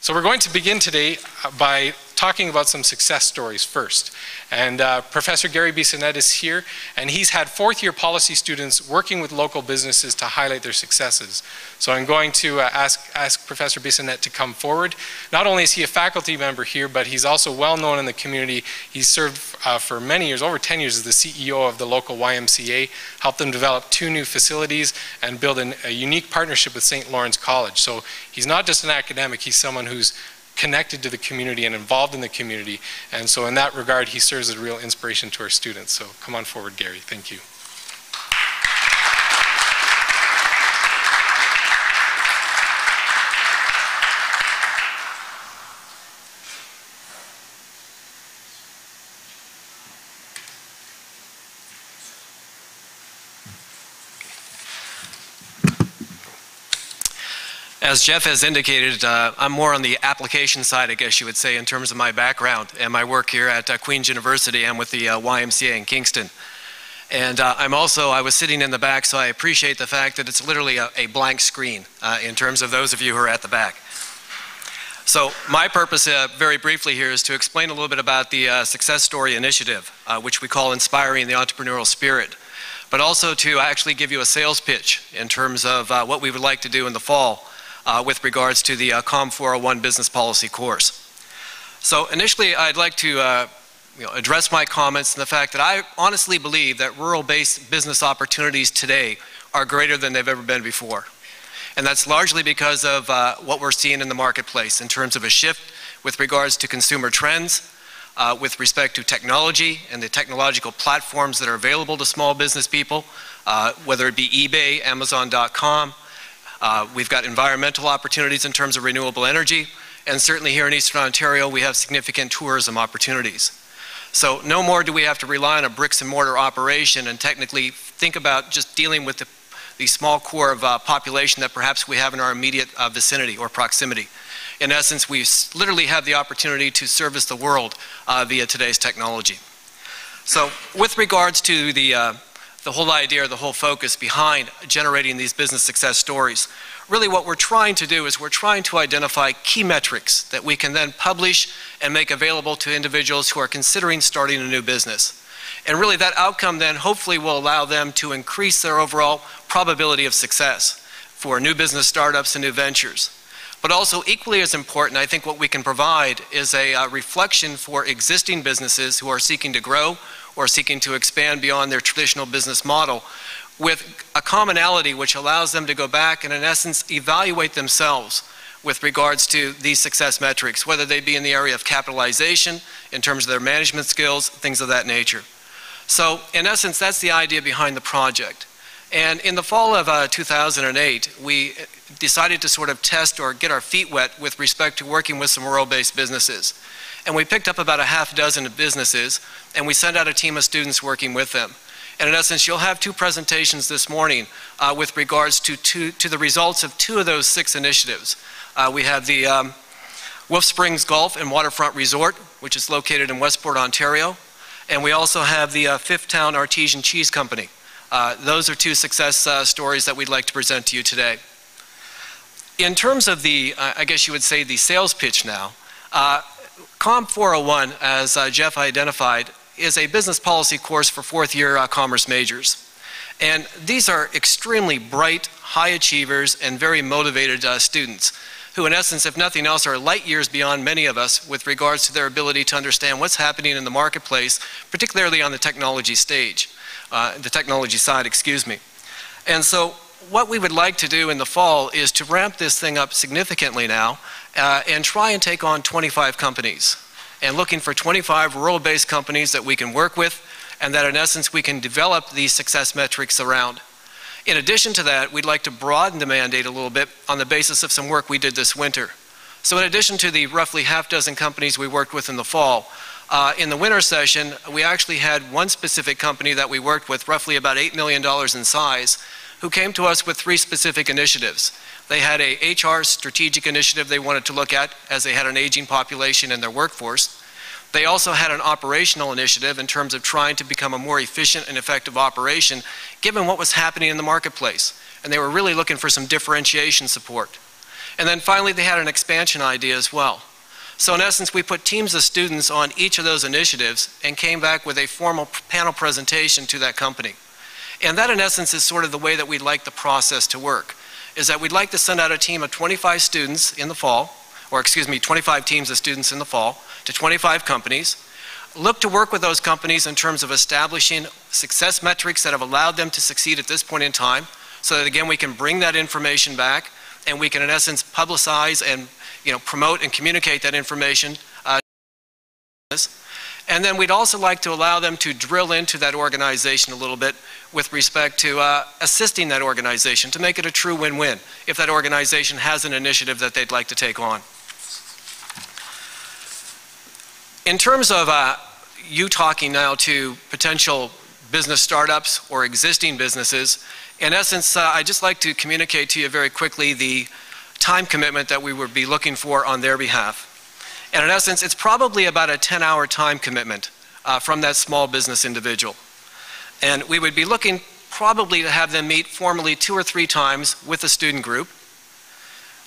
So we're going to begin today by talking about some success stories first. And Professor Gary Bissonnette is here, and he's had fourth-year policy students working with local businesses to highlight their successes. So I'm going to ask Professor Bissonnette to come forward. Not only is he a faculty member here, but he's also well known in the community. He's served for many years, over 10 years, as the CEO of the local YMCA, helped them develop 2 new facilities and build a unique partnership with St. Lawrence College. So he's not just an academic, he's someone who's connected to the community and involved in the community. And so in that regard, he serves as a real inspiration to our students. So come on forward, Gary. Thank you. As Jeff has indicated, I'm more on the application side, I guess you would say, in terms of my background and my work here at Queen's University and with the YMCA in Kingston. And I was sitting in the back, so I appreciate the fact that it's literally a blank screen in terms of those of you who are at the back. So my purpose, very briefly here, is to explain a little bit about the Success Story Initiative, which we call Inspiring the Entrepreneurial Spirit, but also to actually give you a sales pitch in terms of what we would like to do in the fall with regards to the COM 401 business policy course. So initially, I'd like to address my comments in the fact that I honestly believe that rural-based business opportunities today are greater than they've ever been before. And that's largely because of what we're seeing in the marketplace in terms of a shift with regards to consumer trends, with respect to technology and the technological platforms that are available to small business people, whether it be eBay, Amazon.com. We've got environmental opportunities in terms of renewable energy, and certainly here in Eastern Ontario we have significant tourism opportunities. So no more do we have to rely on a bricks and mortar operation and technically think about just dealing with the small core of population that perhaps we have in our immediate vicinity or proximity. In essence, we literally have the opportunity to service the world via today's technology. So with regards to the whole idea, or the whole focus behind generating these business success stories, really what we're trying to do is we're trying to identify key metrics that we can then publish and make available to individuals who are considering starting a new business. And really that outcome then hopefully will allow them to increase their overall probability of success for new business startups and new ventures. But also equally as important, I think what we can provide is a reflection for existing businesses who are seeking to grow or seeking to expand beyond their traditional business model, with a commonality which allows them to go back and in essence evaluate themselves with regards to these success metrics, whether they be in the area of capitalization, in terms of their management skills, things of that nature. So in essence, that's the idea behind the project. And in the fall of 2008, we decided to sort of test or get our feet wet with respect to working with some rural-based businesses. And we picked up about a half dozen businesses, and we sent out a team of students working with them. And in essence, you'll have 2 presentations this morning with regards to the results of 2 of those 6 initiatives. We have the Wolf Springs Golf and Waterfront Resort, which is located in Westport, Ontario. And we also have the Fifth Town Artesian Cheese Company. Those are 2 success stories that we'd like to present to you today. In terms of the, I guess you would say, the sales pitch now, COM 401, as Jeff identified, is a business policy course for 4th-year commerce majors. And these are extremely bright, high achievers, and very motivated students who, in essence, if nothing else, are light years beyond many of us with regards to their ability to understand what's happening in the marketplace, particularly on the technology stage, the technology side, excuse me. And so what we would like to do in the fall is to ramp this thing up significantly now and try and take on 25 companies, and looking for 25 rural-based companies that we can work with and that in essence we can develop these success metrics around. In addition to that, we'd like to broaden the mandate a little bit on the basis of some work we did this winter. So in addition to the roughly half dozen companies we worked with in the fall, in the winter session we actually had one specific company that we worked with, roughly about $8 million in size, who came to us with 3 specific initiatives. They had a HR strategic initiative they wanted to look at, as they had an aging population in their workforce. They also had an operational initiative in terms of trying to become a more efficient and effective operation given what was happening in the marketplace. And they were really looking for some differentiation support. And then finally, they had an expansion idea as well. So in essence, we put teams of students on each of those initiatives and came back with a formal panel presentation to that company. And that in essence is sort of the way that we'd like the process to work, is that we'd like to send out a team of 25 students in the fall, or excuse me, 25 teams of students in the fall to 25 companies, look to work with those companies in terms of establishing success metrics that have allowed them to succeed at this point in time, so that again we can bring that information back and we can in essence publicize and promote and communicate that information. And then we'd also like to allow them to drill into that organization a little bit with respect to assisting that organization to make it a true win-win if that organization has an initiative that they'd like to take on. In terms of you talking now to potential business startups or existing businesses, in essence, I'd just like to communicate to you very quickly the time commitment that we would be looking for on their behalf. And in essence, it's probably about a 10-hour time commitment from that small business individual. And we would be looking probably to have them meet formally 2 or 3 times with the student group.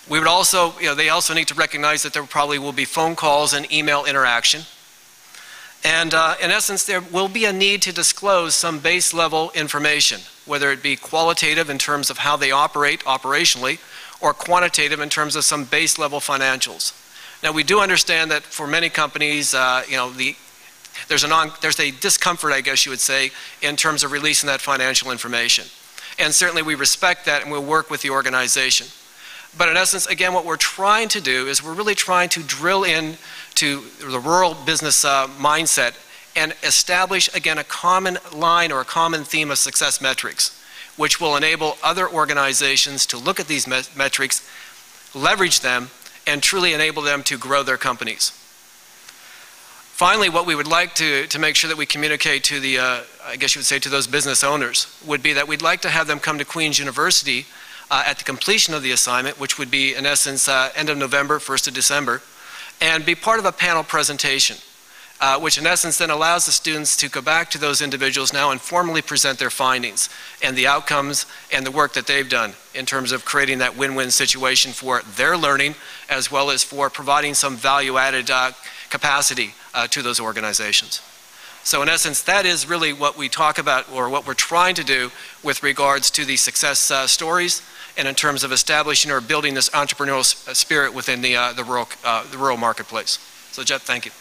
We would also, they also need to recognize that there probably will be phone calls and email interaction. And in essence, there will be a need to disclose some base level information, whether it be qualitative in terms of how they operate operationally, or quantitative in terms of some base level financials. Now we do understand that for many companies, there's a discomfort, I guess you would say, in terms of releasing that financial information. And certainly we respect that and we'll work with the organization. But in essence, again, what we're trying to do is we're really trying to drill in to the rural business mindset and establish, again, a common line or a common theme of success metrics, which will enable other organizations to look at these metrics, leverage them, and truly enable them to grow their companies. Finally, what we would like to make sure that we communicate to the, I guess you would say to those business owners, would be that we'd like to have them come to Queen's University at the completion of the assignment, which would be in essence end of November, 1st of December, and be part of a panel presentation, which in essence then allows the students to go back to those individuals now and formally present their findings and the outcomes and the work that they've done in terms of creating that win-win situation for their learning as well as for providing some value-added capacity to those organizations. So in essence, that is really what we talk about or what we're trying to do with regards to the success stories and in terms of establishing or building this entrepreneurial spirit within the rural marketplace. So Jeff, thank you.